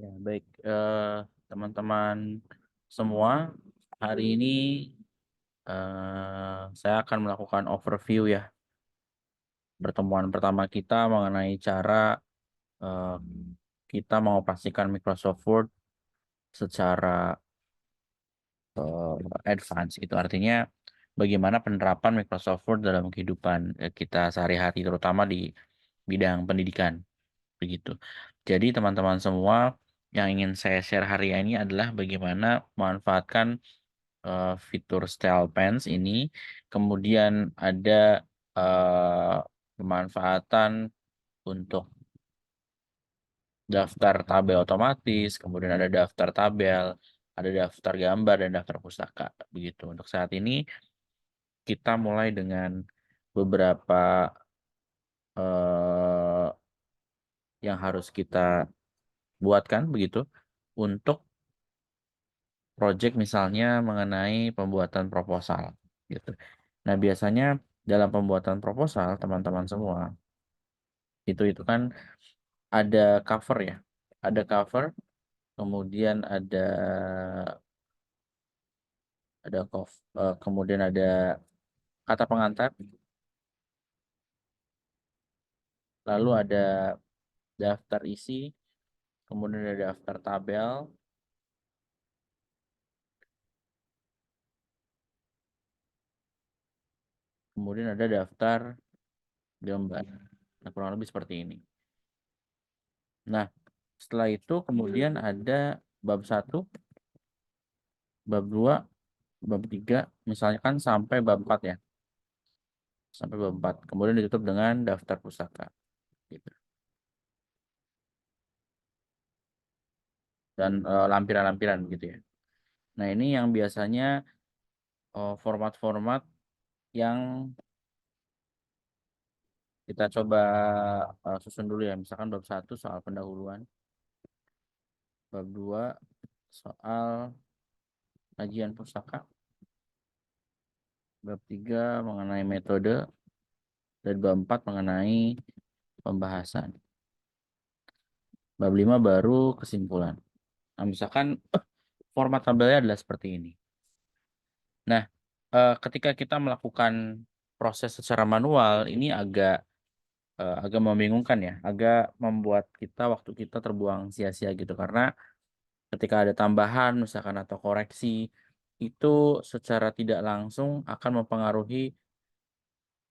Ya, baik, teman-teman semua, hari ini saya akan melakukan overview ya, pertemuan pertama kita mengenai cara eh, kita mengoperasikan Microsoft Word secara advance gitu. Artinya bagaimana penerapan Microsoft Word dalam kehidupan kita sehari-hari, terutama di bidang pendidikan, begitu. Jadi teman-teman semua, yang ingin saya share hari ini adalah bagaimana memanfaatkan fitur Style Pens ini, kemudian ada eh, pemanfaatan untuk daftar tabel otomatis, kemudian ada daftar tabel, ada daftar gambar dan daftar pustaka. Begitu. Untuk saat ini kita mulai dengan beberapa eh, yang harus kita buatkan begitu untuk project misalnya mengenai pembuatan proposal gitu. Nah, biasanya dalam pembuatan proposal teman-teman semua itu kan ada cover ya. Ada cover, kemudian kemudian ada kata pengantar, lalu ada daftar isi, kemudian ada daftar tabel, kemudian ada daftar gambar. Nah, kurang lebih seperti ini. Nah, setelah itu kemudian ada bab 1, bab 2, bab 3, misalkan sampai bab 4 ya. Sampai bab 4. Kemudian ditutup dengan daftar pusaka gitu. Dan lampiran-lampiran gitu ya. Nah, ini yang biasanya format-format yang kita coba susun dulu ya. Misalkan bab 1 soal pendahuluan, bab 2 soal kajian pustaka, bab 3 mengenai metode, dan bab 4 mengenai pembahasan. Bab 5 baru kesimpulan. Nah, misalkan format tabelnya adalah seperti ini. Nah, ketika kita melakukan proses secara manual, ini agak membingungkan ya, agak membuat waktu kita terbuang sia-sia gitu. Karena ketika ada tambahan misalkan atau koreksi, itu secara tidak langsung akan mempengaruhi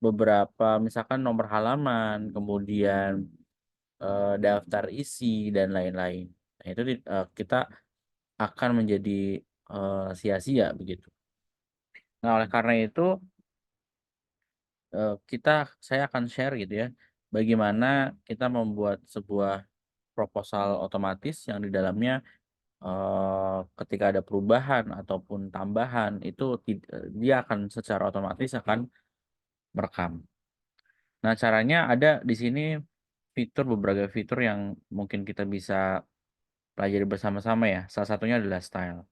beberapa misalkan nomor halaman, kemudian daftar isi dan lain-lain. Nah, itu kita akan menjadi sia-sia begitu. Nah, oleh karena itu saya akan share gitu ya, bagaimana kita membuat sebuah proposal otomatis yang di dalamnya ketika ada perubahan ataupun tambahan itu dia akan secara otomatis akan merekam. Nah, caranya ada di sini beberapa fitur yang mungkin kita bisa pelajari bersama-sama ya. Salah satunya adalah style.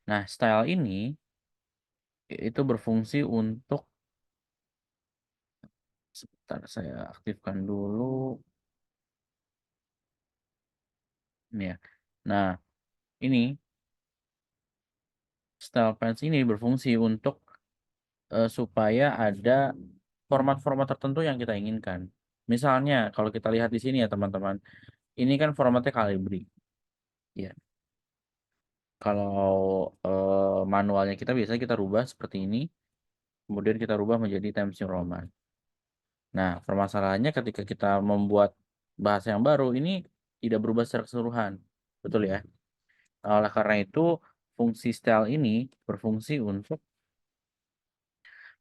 Nah, style ini itu berfungsi untuk, sebentar saya aktifkan dulu ini ya. Nah, ini style pens ini berfungsi untuk supaya ada format-format tertentu yang kita inginkan. Misalnya, kalau kita lihat di sini ya teman-teman, ini kan formatnya Calibri. Ya, kalau manualnya kita biasanya kita rubah seperti ini, kemudian kita rubah menjadi Times New Roman. Nah, permasalahannya ketika kita membuat bahasa yang baru, ini tidak berubah secara keseluruhan. Betul ya? Oleh karena itu, fungsi style ini berfungsi untuk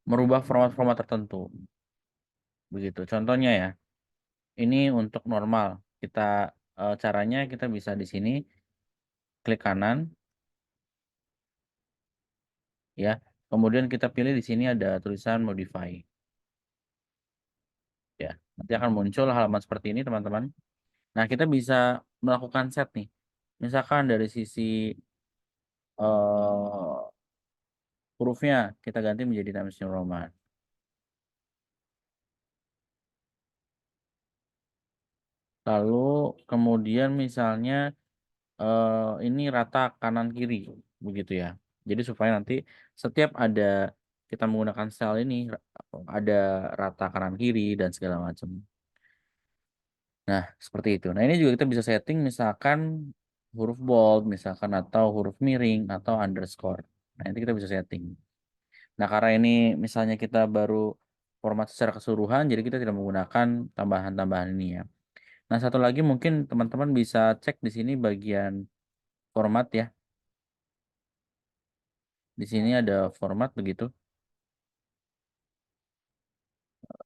merubah format-format tertentu. Begitu. Contohnya ya, ini untuk normal. Caranya kita bisa di sini klik kanan ya. Kemudian kita pilih di sini ada tulisan modify. Ya, nanti akan muncul halaman seperti ini, teman-teman. Nah, kita bisa melakukan set nih. Misalkan dari sisi eh, hurufnya kita ganti menjadi Times New Roman. Lalu kemudian misalnya ini rata kanan kiri begitu ya. Jadi supaya nanti setiap ada kita menggunakan sel ini ada rata kanan kiri dan segala macam. Nah, seperti itu. Nah, ini juga kita bisa setting misalkan huruf bold misalkan atau huruf miring atau underscore. Nah, itu kita bisa setting. Nah, karena ini misalnya kita baru format secara keseluruhan, jadi kita tidak menggunakan tambahan-tambahan ini ya. Nah, satu lagi mungkin teman-teman bisa cek di sini bagian format ya. Di sini ada format begitu.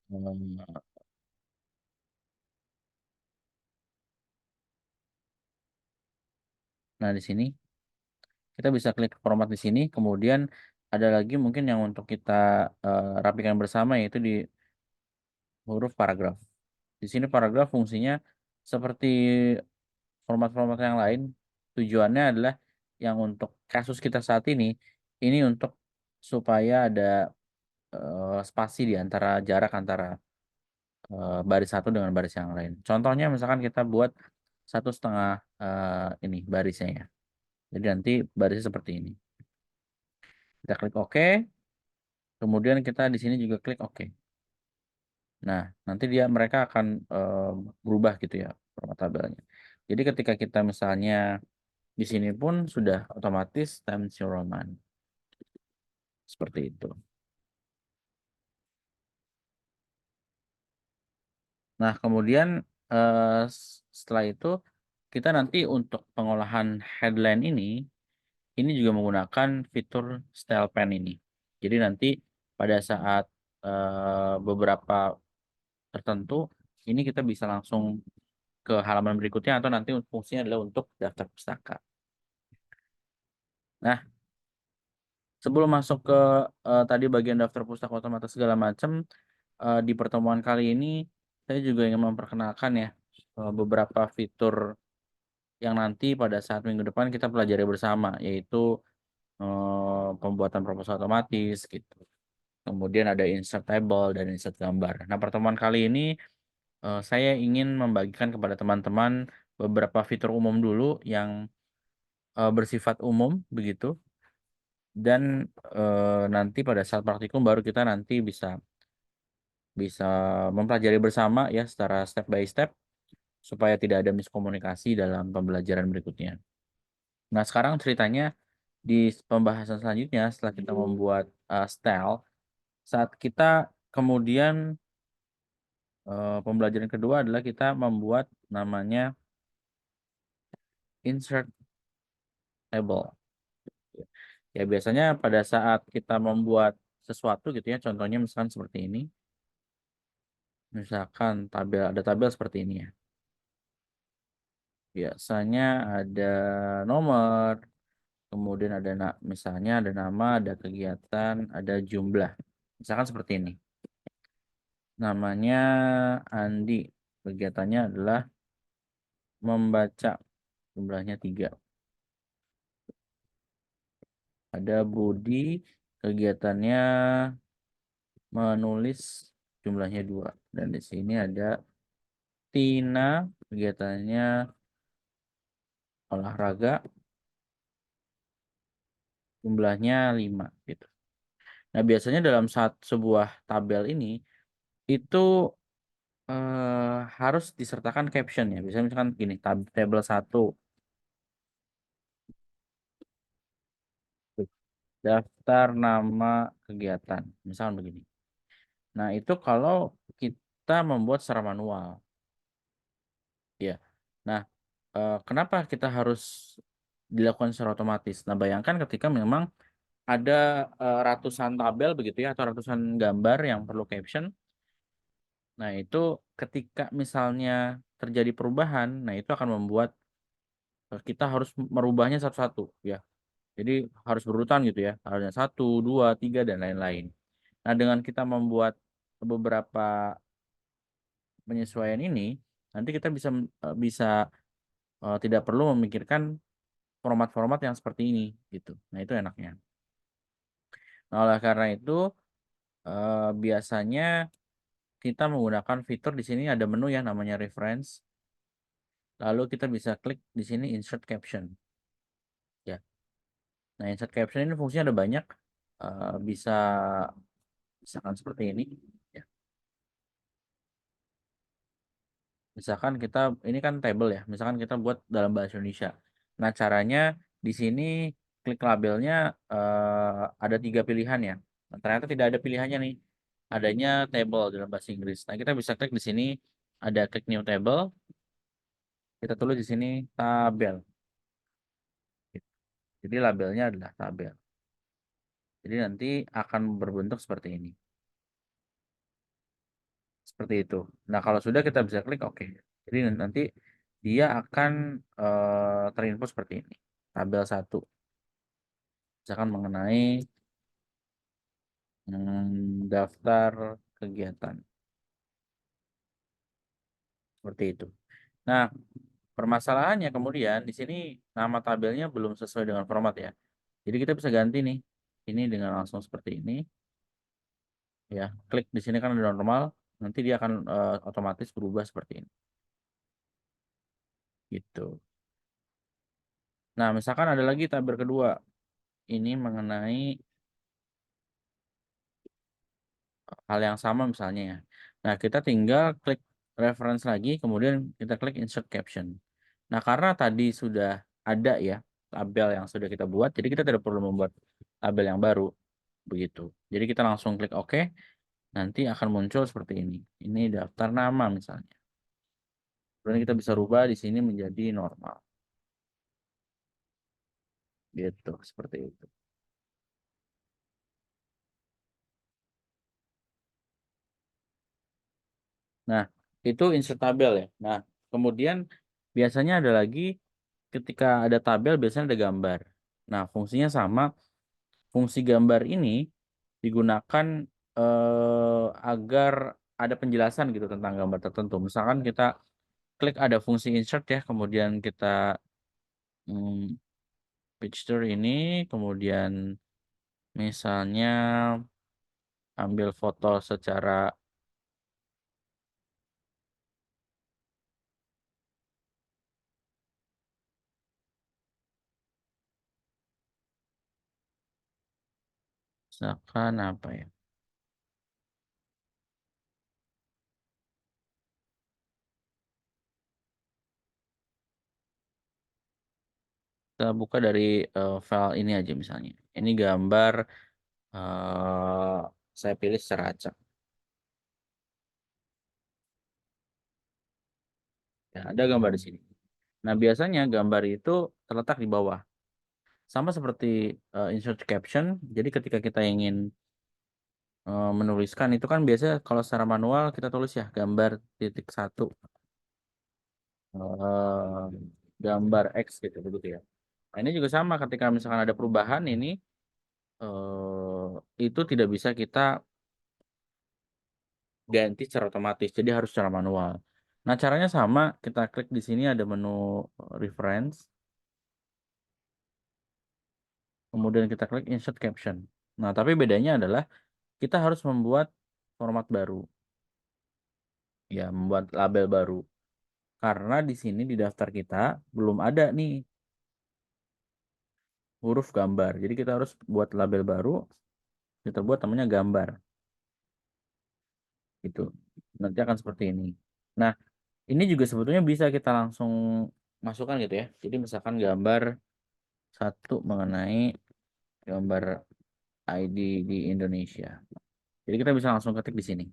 Hmm, Nah, di sini kita bisa klik format di sini. Kemudian ada lagi mungkin yang untuk kita rapikan bersama yaitu di huruf paragraf. Di sini paragraf fungsinya seperti format-format yang lain. Tujuannya adalah yang untuk kasus kita saat ini untuk supaya ada spasi di antara jarak antara baris satu dengan baris yang lain. Contohnya misalkan kita buat 1,5 ini barisnya ya. Jadi nanti barisnya seperti ini. Kita klik OK, kemudian kita di sini juga klik OK. Nah, nanti mereka akan berubah gitu ya format tabelnya. Jadi ketika kita misalnya di sini pun sudah otomatis Times New Roman. Seperti itu. Nah, kemudian setelah itu kita nanti untuk pengolahan headline ini juga menggunakan fitur style pen ini. Jadi nanti pada saat beberapa tertentu ini kita bisa langsung ke halaman berikutnya atau nanti fungsinya adalah untuk daftar pustaka. Nah, sebelum masuk ke tadi bagian daftar pustaka otomatis segala macam, di pertemuan kali ini saya juga ingin memperkenalkan ya beberapa fitur yang nanti pada saat minggu depan kita pelajari bersama, yaitu pembuatan proposal otomatis gitu. Kemudian ada insert table dan insert gambar. Nah, pertemuan kali ini saya ingin membagikan kepada teman-teman beberapa fitur umum dulu yang bersifat umum begitu. Dan nanti pada saat praktikum baru kita nanti bisa bisa mempelajari bersama ya secara step by step supaya tidak ada miskomunikasi dalam pembelajaran berikutnya. Nah, sekarang ceritanya di pembahasan selanjutnya setelah kita membuat style, saat kita kemudian pembelajaran kedua adalah kita membuat namanya insert table. Ya, biasanya pada saat kita membuat sesuatu gitu ya, contohnya misalkan seperti ini. Misalkan ada tabel seperti ini ya. Biasanya ada nomor, kemudian ada misalnya ada nama, ada kegiatan, ada jumlah. Misalkan seperti ini. Namanya Andi. Kegiatannya adalah membaca. Jumlahnya 3. Ada Budi. Kegiatannya menulis. Jumlahnya 2. Dan di sini ada Tina. Kegiatannya olahraga. Jumlahnya 5 gitu. Nah, biasanya dalam sebuah tabel ini itu harus disertakan caption ya. Biasanya misalkan gini, tabel 1 daftar nama kegiatan. Misalkan begini. Nah, itu kalau kita membuat secara manual. Ya. Nah, kenapa kita harus dilakukan secara otomatis? Nah, bayangkan ketika memang ada ratusan tabel begitu ya atau ratusan gambar yang perlu caption. Nah, itu ketika misalnya terjadi perubahan, nah itu akan membuat kita harus merubahnya satu-satu ya. Jadi harus berurutan gitu ya. Harusnya 1, 2, 3 dan lain-lain. Nah, dengan kita membuat beberapa penyesuaian ini, nanti kita bisa tidak perlu memikirkan format-format yang seperti ini gitu. Nah, itu enaknya. Nah, oleh karena itu biasanya kita menggunakan fitur di sini ada menu ya namanya reference. lalu kita bisa klik di sini insert caption ya. Nah, insert caption ini fungsinya ada banyak, bisa misalkan seperti ini ya. Misalkan kita ini kan table ya, misalkan kita buat dalam bahasa Indonesia. Nah, caranya di sini klik labelnya, ada 3 pilihan ya. Nah, ternyata tidak ada pilihannya nih. Adanya table dalam bahasa Inggris. Nah, kita bisa klik di sini ada klik new table, kita tulis di sini tabel. Jadi labelnya adalah tabel. Jadi nanti akan berbentuk seperti ini. Seperti itu. Nah, kalau sudah kita bisa klik oke. Jadi nanti dia akan terinfo seperti ini. Tabel 1 misalkan mengenai daftar kegiatan. Seperti itu. Nah, permasalahannya kemudian di sini nama tabelnya belum sesuai dengan format ya. Jadi kita bisa ganti nih. Ini dengan langsung seperti ini ya. Klik di sini kan udah normal, nanti dia akan otomatis berubah seperti ini. Gitu. Nah, misalkan ada lagi tabel kedua. Ini mengenai hal yang sama misalnya ya. Nah, kita tinggal klik reference lagi, kemudian kita klik insert caption. Nah, karena tadi sudah ada ya tabel yang sudah kita buat, jadi kita tidak perlu membuat tabel yang baru begitu. Jadi kita langsung klik OK, nanti akan muncul seperti ini. Ini daftar nama misalnya. Kemudian kita bisa rubah di sini menjadi normal. Gitu, seperti itu. Nah, itu insert tabel ya. Nah, kemudian biasanya ada lagi ketika ada tabel biasanya ada gambar. Nah, fungsinya sama. Fungsi gambar ini digunakan agar ada penjelasan gitu tentang gambar tertentu. Misalkan kita klik ada fungsi insert ya, kemudian kita hmm, picture ini, kemudian misalnya ambil foto secara misalkan apa ya? Kita buka dari file ini aja misalnya. Ini gambar eh saya pilih secara acak. Ya, ada gambar di sini. Nah, biasanya gambar itu terletak di bawah. Sama seperti insert caption. Jadi ketika kita ingin menuliskan itu kan biasanya kalau secara manual kita tulis ya gambar titik satu eh, gambar X gitu begitu ya. Nah, ini juga sama ketika misalkan ada perubahan ini itu tidak bisa kita ganti secara otomatis, jadi harus secara manual. Nah, caranya sama, kita klik di sini ada menu reference, kemudian kita klik insert caption. Nah, tapi bedanya adalah kita harus membuat format baru, ya, membuat label baru. Karena di sini di daftar kita belum ada nih huruf gambar. Jadi kita harus buat label baru, kita buat namanya gambar. Gitu. Nanti akan seperti ini. Nah, ini juga sebetulnya bisa kita langsung masukkan gitu ya. Jadi misalkan gambar satu mengenai gambar ID di Indonesia. Jadi kita bisa langsung ketik di sini.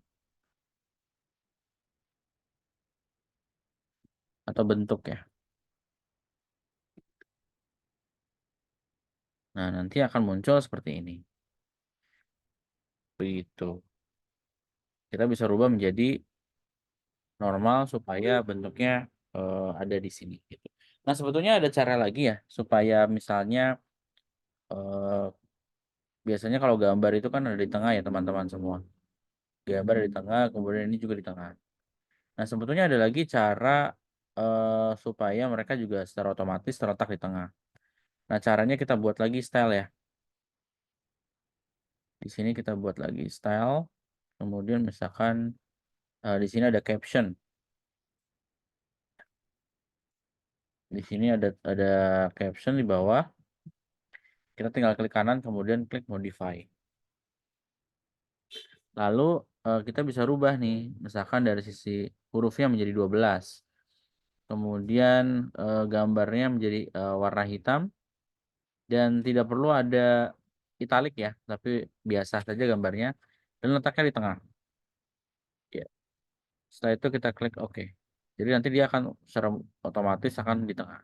Atau bentuk ya. Nah, nanti akan muncul seperti ini. Begitu. Kita bisa rubah menjadi normal supaya bentuknya ada di sini gitu. Nah, sebetulnya ada cara lagi ya supaya misalnya eh, biasanya kalau gambar itu kan ada di tengah ya teman-teman semua. Gambar ada di tengah, kemudian ini juga di tengah. Nah, sebetulnya ada lagi cara supaya mereka juga secara otomatis terletak di tengah. Nah, caranya kita buat lagi style ya. Di sini kita buat lagi style, kemudian misalkan di sini ada caption. Di sini ada caption di bawah. Kita tinggal klik kanan kemudian klik modify. Lalu kita bisa rubah nih, misalkan dari sisi hurufnya menjadi 12. Kemudian gambarnya menjadi warna hitam dan tidak perlu ada italik ya, tapi biasa saja gambarnya dan letaknya di tengah. Ya. Setelah itu kita klik OK. Jadi nanti dia akan secara otomatis akan di tengah.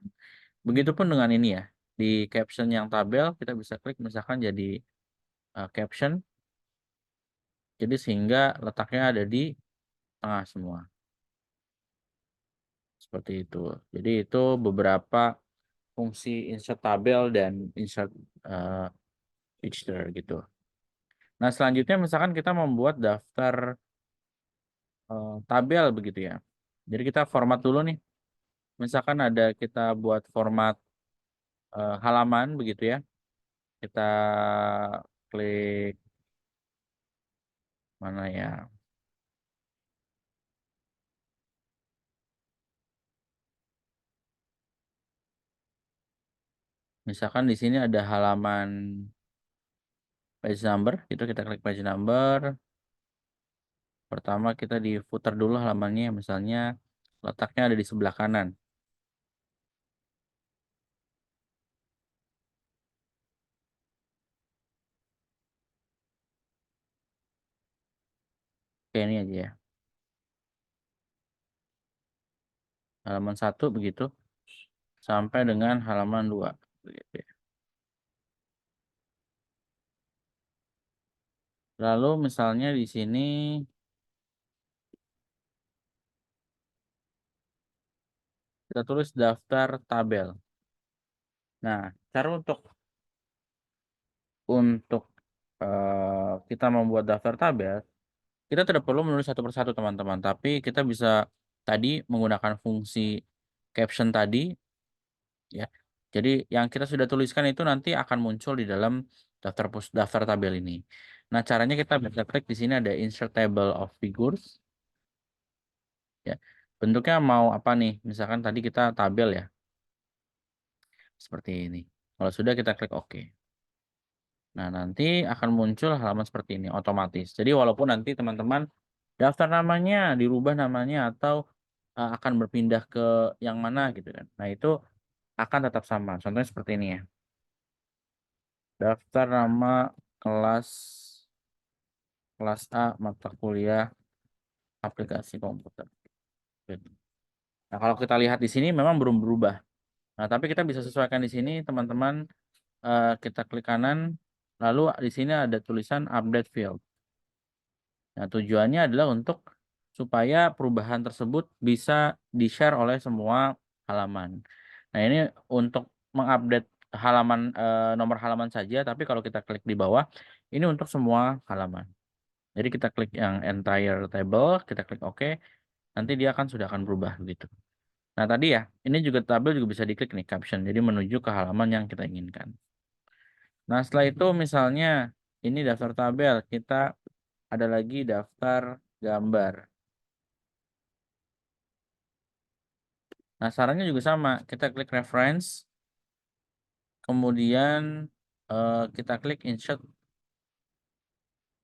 Begitupun dengan ini ya. Di caption yang tabel kita bisa klik misalkan jadi caption. Jadi sehingga letaknya ada di tengah semua. Seperti itu. Jadi itu beberapa fungsi insert tabel dan insert uh, picture gitu. Nah, selanjutnya misalkan kita membuat daftar tabel begitu ya. Jadi kita format dulu nih. Misalkan ada kita buat format halaman begitu ya. Kita klik mana ya? Misalkan di sini ada halaman page number, itu kita klik page number. Pertama kita di footer dulu halamannya, misalnya letaknya ada di sebelah kanan. Oke, ini aja ya. Halaman 1 begitu sampai dengan halaman 2 begitu ya. Lalu misalnya di sini kita tulis daftar tabel. Nah, cara untuk kita membuat daftar tabel, kita tidak perlu menulis satu persatu teman-teman, tapi kita bisa tadi menggunakan fungsi caption tadi ya. Jadi yang kita sudah tuliskan itu nanti akan muncul di dalam daftar tabel ini. Nah, caranya kita bisa klik di sini ada insert table of figures ya. Bentuknya mau apa nih? Misalkan tadi kita tabel ya. Seperti ini. Kalau sudah kita klik OK. Nah, nanti akan muncul halaman seperti ini otomatis. Jadi walaupun nanti teman-teman daftar namanya, dirubah namanya atau akan berpindah ke yang mana gitu kan. Nah, itu akan tetap sama. Contohnya seperti ini ya. Daftar nama kelas A mata kuliah aplikasi komputer. Gitu. Nah, kalau kita lihat di sini memang belum berubah. Nah, tapi kita bisa sesuaikan di sini, teman-teman. Kita klik kanan, lalu di sini ada tulisan update field. Nah, tujuannya adalah untuk supaya perubahan tersebut bisa di-share oleh semua halaman. Nah, ini untuk mengupdate halaman nomor halaman saja, tapi kalau kita klik di bawah, ini untuk semua halaman. Jadi kita klik yang entire table, kita klik OK, nanti dia sudah akan berubah gitu. Nah, tadi ya, ini juga tabel juga bisa diklik nih caption, jadi menuju ke halaman yang kita inginkan. Nah, setelah itu misalnya ini daftar tabel, kita ada lagi daftar gambar. Nah, sarannya juga sama, kita klik reference, kemudian kita klik insert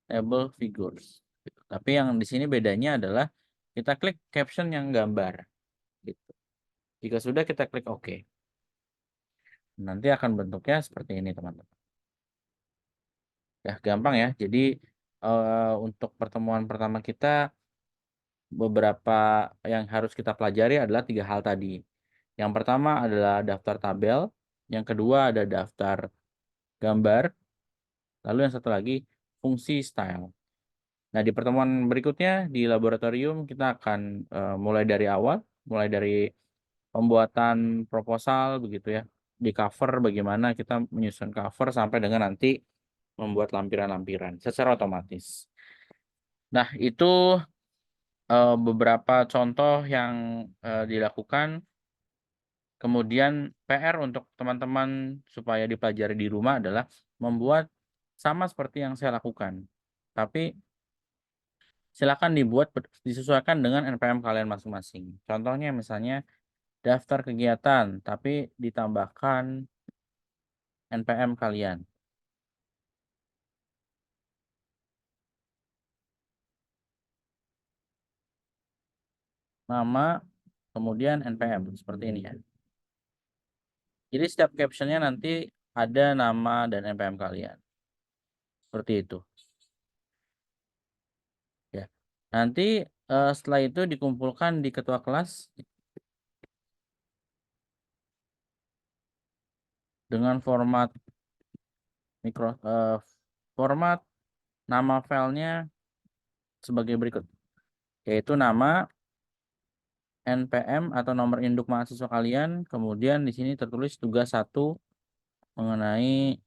table figures. Tapi yang di sini bedanya adalah kita klik caption yang gambar. Gitu. Jika sudah kita klik OK. Nanti akan bentuknya seperti ini teman-teman. Ya, gampang ya. Jadi untuk pertemuan pertama kita beberapa yang harus kita pelajari adalah 3 hal tadi. Yang pertama adalah daftar tabel, yang kedua ada daftar gambar, lalu yang satu lagi fungsi style. Nah, di pertemuan berikutnya di laboratorium kita akan mulai dari awal, mulai dari pembuatan proposal begitu ya. Di cover bagaimana kita menyusun cover sampai dengan nanti membuat lampiran-lampiran secara otomatis. Nah, itu beberapa contoh yang dilakukan. Kemudian PR untuk teman-teman supaya dipelajari di rumah adalah membuat sama seperti yang saya lakukan. Tapi silakan disesuaikan dengan NPM kalian masing-masing. Contohnya misalnya daftar kegiatan, tapi ditambahkan NPM kalian. Nama, kemudian NPM, seperti ini ya. Jadi setiap captionnya nanti ada nama dan NPM kalian. Seperti itu. Ya. Nanti setelah itu dikumpulkan di ketua kelas dengan format format nama filenya sebagai berikut, yaitu nama, NPM atau nomor induk mahasiswa kalian, kemudian di sini tertulis tugas 1 mengenai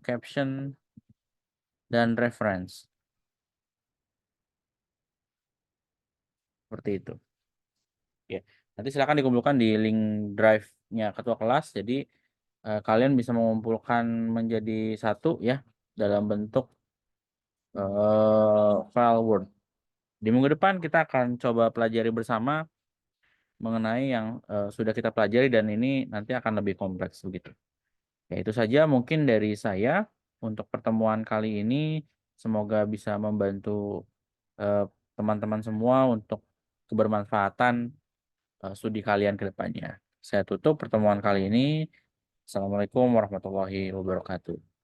caption dan reference. Seperti itu. Ya. Nanti silakan dikumpulkan di link drive-nya ketua kelas. Jadi kalian bisa mengumpulkan menjadi satu ya dalam bentuk file Word. Di minggu depan kita akan coba pelajari bersama mengenai yang sudah kita pelajari dan ini nanti akan lebih kompleks begitu. Ya itu saja mungkin dari saya untuk pertemuan kali ini. Semoga bisa membantu eh, teman-teman semua untuk kebermanfaatan studi kalian ke depannya. Saya tutup pertemuan kali ini. Assalamualaikum warahmatullahi wabarakatuh.